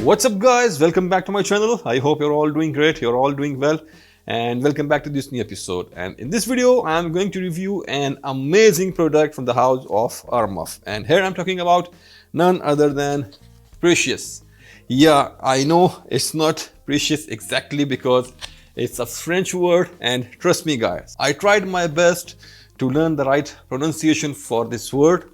What's up guys, welcome back to my channel. I hope you're all doing great, you're all doing well, and welcome back to this new episode. And in this video I'm going to review an amazing product from the house of Armaf, and here I'm talking about none other than Precieux. Yeah, I know it's not precious exactly because it's a French word, and trust me guys, I tried my best to learn the right pronunciation for this word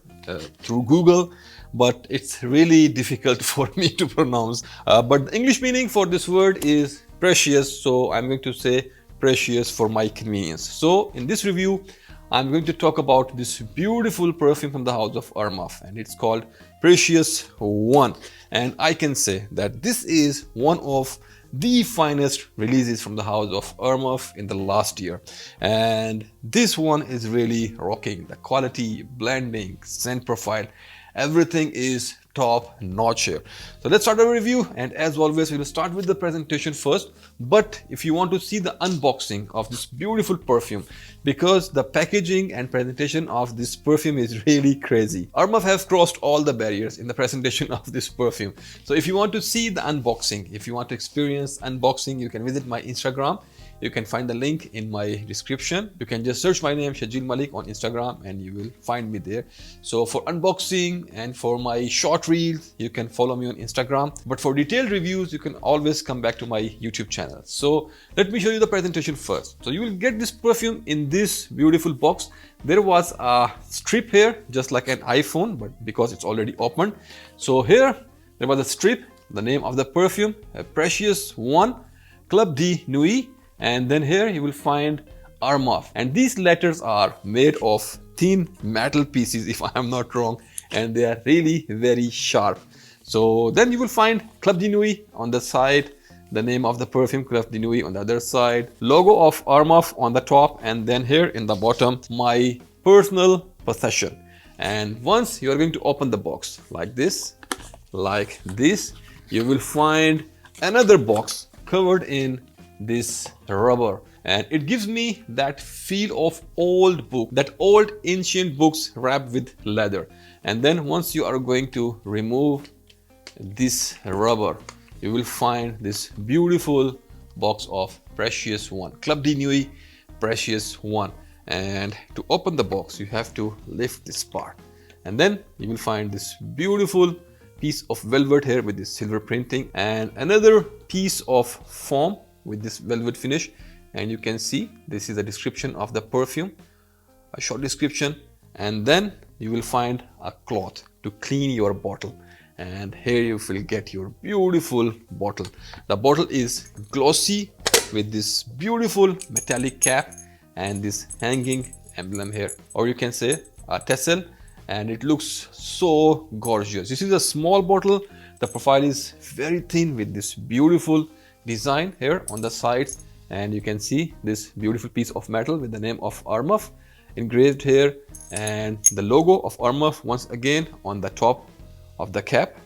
through Google, but it's really difficult for me to pronounce. But the English meaning for this word is precious, so I'm going to say precious for my convenience. So in this review, I'm going to talk about this beautiful perfume from the house of Armaf, and it's called Precieux 1. And I can say that this is one of the finest releases from the house of Armaf in the last year, and this one is really rocking. The quality, blending, scent profile, everything is top notch here. So let's start our review, and as always we will start with the presentation first. But if you want to see the unboxing of this beautiful perfume, because the packaging and presentation of this perfume is really crazy, Armaf have crossed all the barriers in the presentation of this perfume. So if you want to see the unboxing, if you want to experience unboxing, you can visit my Instagram. You can find the link in my description. You can just search my name Shajil Malik on Instagram and you will find me there. So for unboxing and for my short reels, you can follow me on Instagram. But for detailed reviews, you can always come back to my YouTube channel. So let me show you the presentation first. So you will get this perfume in this beautiful box. There was a strip here, just like an iPhone, but because it's already opened. So here, there was a strip, the name of the perfume, Precieux 1, Club de NUIT. And then here you will find Armaf, and these letters are made of thin metal pieces, if I am not wrong, and they are really very sharp. So then you will find Club de NUIT on the side, the name of the perfume Club de NUIT on the other side, logo of Armaf on the top, and then here in the bottom my personal possession. And once you are going to open the box like this, you will find another box covered in this rubber, and it gives me that feel of old book, that old ancient books wrapped with leather. And then once you are going to remove this rubber, you will find this beautiful box of Precieux 1, Club de NUIT Precieux 1. And to open the box, you have to lift this part, and then you will find this beautiful piece of velvet here with this silver printing, and another piece of foam with this velvet finish. And you can see this is a description of the perfume, a short description, and then you will find a cloth to clean your bottle, and here you will get your beautiful bottle. The bottle is glossy with this beautiful metallic cap and this hanging emblem here, or you can say a tassel, and it looks so gorgeous. This is a small bottle. The profile is very thin with this beautiful design here on the sides, and you can see this beautiful piece of metal with the name of Armaf engraved here, and the logo of Armaf once again on the top of the cap.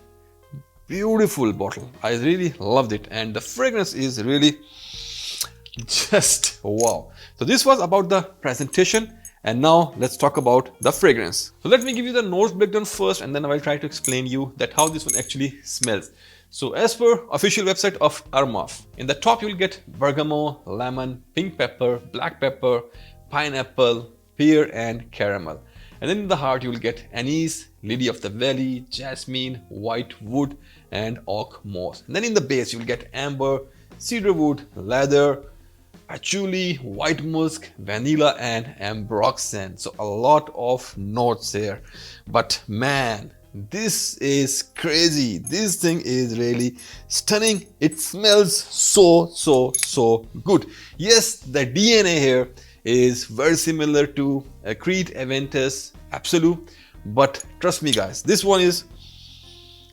Beautiful bottle, I really loved it, and the fragrance is really just wow. So this was about the presentation, and now let's talk about the fragrance. So let me give you the nose breakdown first, and then I will try to explain you that how this one actually smells. So as per official website of Armaf, in the top you will get bergamot, lemon, pink pepper, black pepper, pineapple, pear and caramel. And then in the heart you will get anise, lily of the valley, jasmine, white wood and oak moss. And then in the base you will get amber, cedarwood, leather, patchouli, white musk, vanilla and ambroxan. So a lot of notes here, but man, this is crazy. This thing is really stunning. It smells so good. Yes, the DNA here is very similar to Creed Aventus Absolute, but trust me guys, this one is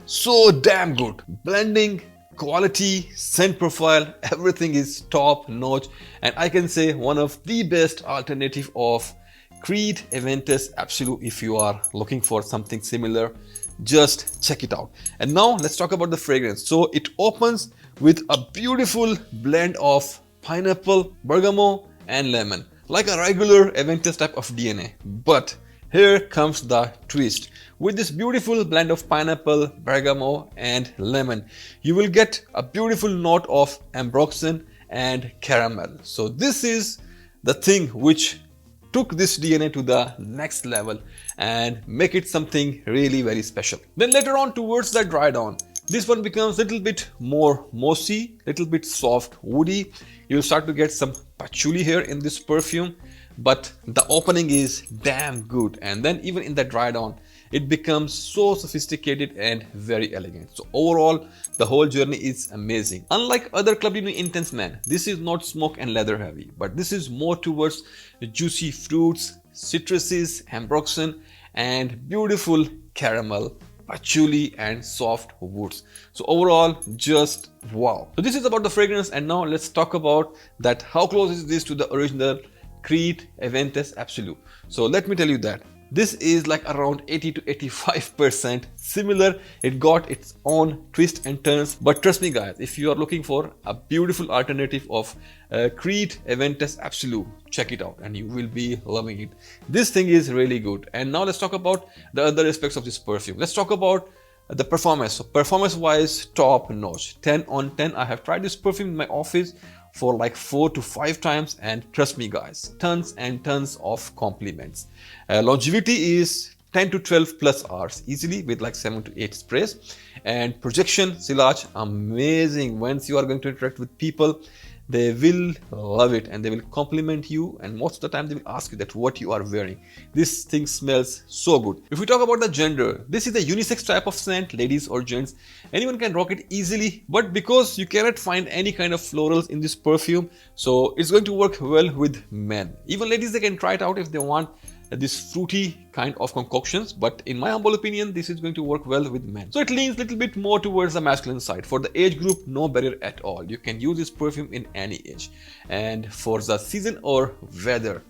so damn good. Blending, quality, scent profile, everything is top notch, and I can say one of the best alternative of Creed Aventus Absolute. If you are looking for something similar, just check it out. And now let's talk about the fragrance. So it opens with a beautiful blend of pineapple, bergamot and lemon, like a regular Aventus type of DNA. But here comes the twist. With this beautiful blend of pineapple, bergamot and lemon, you will get a beautiful note of ambroxan and caramel. So this is the thing which took this DNA to the next level and make it something really very special. Then later on towards the dry down, this one becomes a little bit more mossy, little bit soft, woody. You'll start to get some patchouli here in this perfume, but the opening is damn good. And then even in the dry down, it becomes so sophisticated and very elegant. So overall, the whole journey is amazing. Unlike other Club de Nuit Intense Man, this is not smoke and leather heavy, but this is more towards juicy fruits, citruses, ambroxan, and beautiful caramel, patchouli and soft woods. So overall, just wow. So this is about the fragrance, and now let's talk about that how close is this to the original Creed Aventus Absolute. So let me tell you that this is like around 80 to 85% similar. It got its own twists and turns, but trust me guys, if you are looking for a beautiful alternative of Creed Aventus Absolute, check it out and you will be loving it. This thing is really good. And now let's talk about the other aspects of this perfume. Let's talk about the performance. So performance wise, top notch, 10 on 10. I have tried this perfume in my office for like 4 to 5 times, and trust me guys, tons and tons of compliments. Longevity is 10 to 12 plus hours easily with like 7 to 8 sprays, and projection sillage amazing. Once you are going to interact with people, they will love it and they will compliment you, and most of the time they will ask you that what you are wearing. This thing smells so good. If we talk about the gender, this is a unisex type of scent, ladies or gents, anyone can rock it easily, but because you cannot find any kind of florals in this perfume, so it's going to work well with men. Even ladies, they can try it out if they want this fruity kind of concoctions, but in my humble opinion, this is going to work well with men. So it leans a little bit more towards the masculine side. For the age group, no barrier at all. You can use this perfume in any age. And for the season or weather,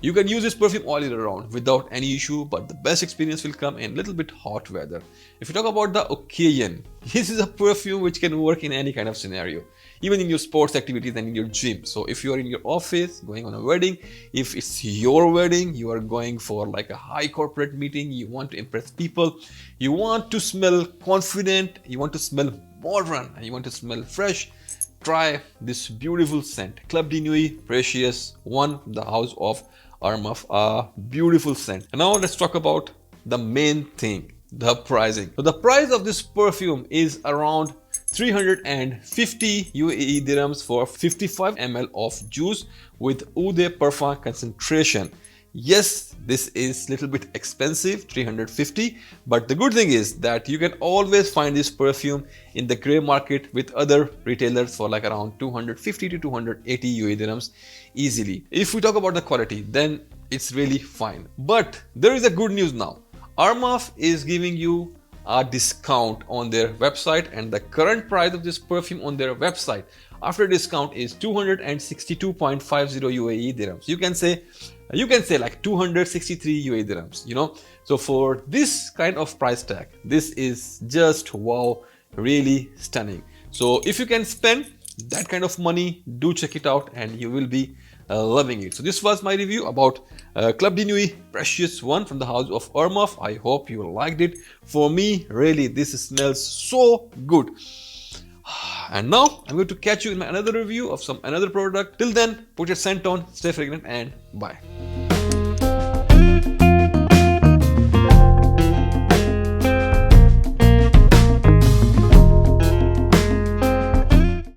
you can use this perfume all year round without any issue, but the best experience will come in a little bit hot weather. If you talk about the occasion, this is a perfume which can work in any kind of scenario, even in your sports activities and in your gym. So if you are in your office, going on a wedding, if it's your wedding, you are going for like a high corporate meeting, you want to impress people, you want to smell confident, you want to smell modern, and you want to smell fresh, try this beautiful scent, Club de Nuit PrecieuX 1 from the house of Armaf, a beautiful scent. And now let's talk about the main thing, the pricing. So the price of this perfume is around 350 UAE dirhams for 55 ml of juice with Eau de Parfum concentration. Yes, this is a little bit expensive, 350, but the good thing is that you can always find this perfume in the grey market with other retailers for like around 250 to 280 UAE dirhams easily. If we talk about the quality, then it's really fine. But there is a good news now. Armaf is giving you a discount on their website, and the current price of this perfume on their website after discount is 262.50 UAE dirhams. You can say like 263 UAE dirhams, you know. So for this kind of price tag, this is just wow, really stunning. So if you can spend that kind of money, do check it out and you will be loving it. So this was my review about Club de Nuit PrecieuX 1 from the house of Armaf. I hope you liked it. For me, really, this smells so good. And now I'm going to catch you in my another review of some another product. Till then, put your scent on, stay fragrant, and bye.